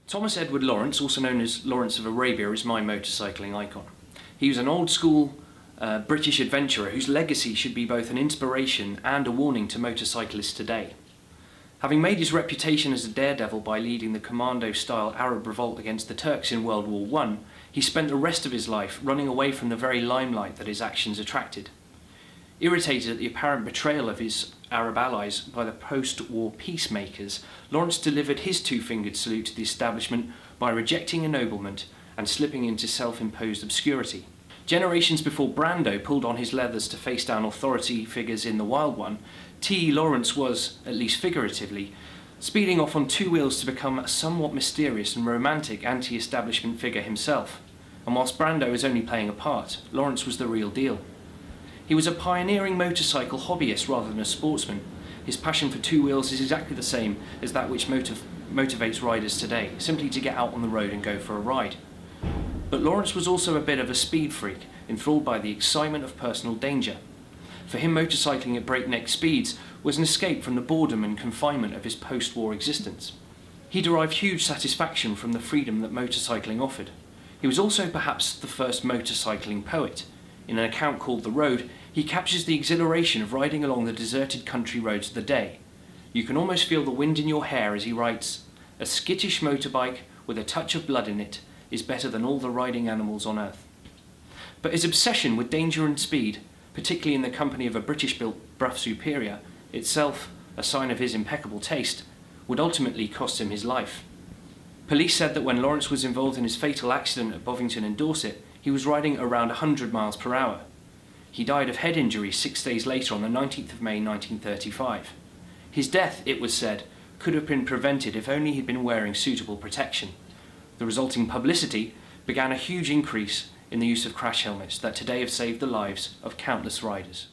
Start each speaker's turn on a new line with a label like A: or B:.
A: Thomas Edward Lawrence, also known as Lawrence of Arabia, is my motorcycling icon. He was an old-school British adventurer whose legacy should be both an inspiration and a warning to motorcyclists today. Having made his reputation as a daredevil by leading the commando-style Arab revolt against the Turks in World War I, he spent the rest of his life running away from the very limelight that his actions attracted. Irritated at the apparent betrayal of his Arab allies by the post-war peacemakers, Lawrence delivered his two-fingered salute to the establishment by rejecting ennoblement and slipping into self-imposed obscurity. Generations before Brando pulled on his leathers to face down authority figures in the Wild One, T. Lawrence was, at least figuratively, speeding off on two wheels to become a somewhat mysterious and romantic anti-establishment figure himself. And whilst Brando is only playing a part, Lawrence was the real deal. He was a pioneering motorcycle hobbyist rather than a sportsman. His passion for two wheels is exactly the same as that which motivates riders today, simply to get out on the road and go for a ride. But Lawrence was also a bit of a speed freak, enthralled by the excitement of personal danger. For him, motorcycling at breakneck speeds was an escape from the boredom and confinement of his post-war existence. He derived huge satisfaction from the freedom that motorcycling offered. He was also perhaps the first motorcycling poet. In an account called The Road, he captures the exhilaration of riding along the deserted country roads of the day. You can almost feel the wind in your hair as he writes, "A skittish motorbike with a touch of blood in it is better than all the riding animals on earth." But his obsession with danger and speed, particularly in the company of a British-built Brough Superior, itself a sign of his impeccable taste, would ultimately cost him his life. Police said that when Lawrence was involved in his fatal accident at Bovington in Dorset, he was riding around 100 miles per hour. He died of head injuries 6 days later on the 19th of May 1935. His death, it was said, could have been prevented if only he'd been wearing suitable protection. The resulting publicity began a huge increase in the use of crash helmets that today have saved the lives of countless riders.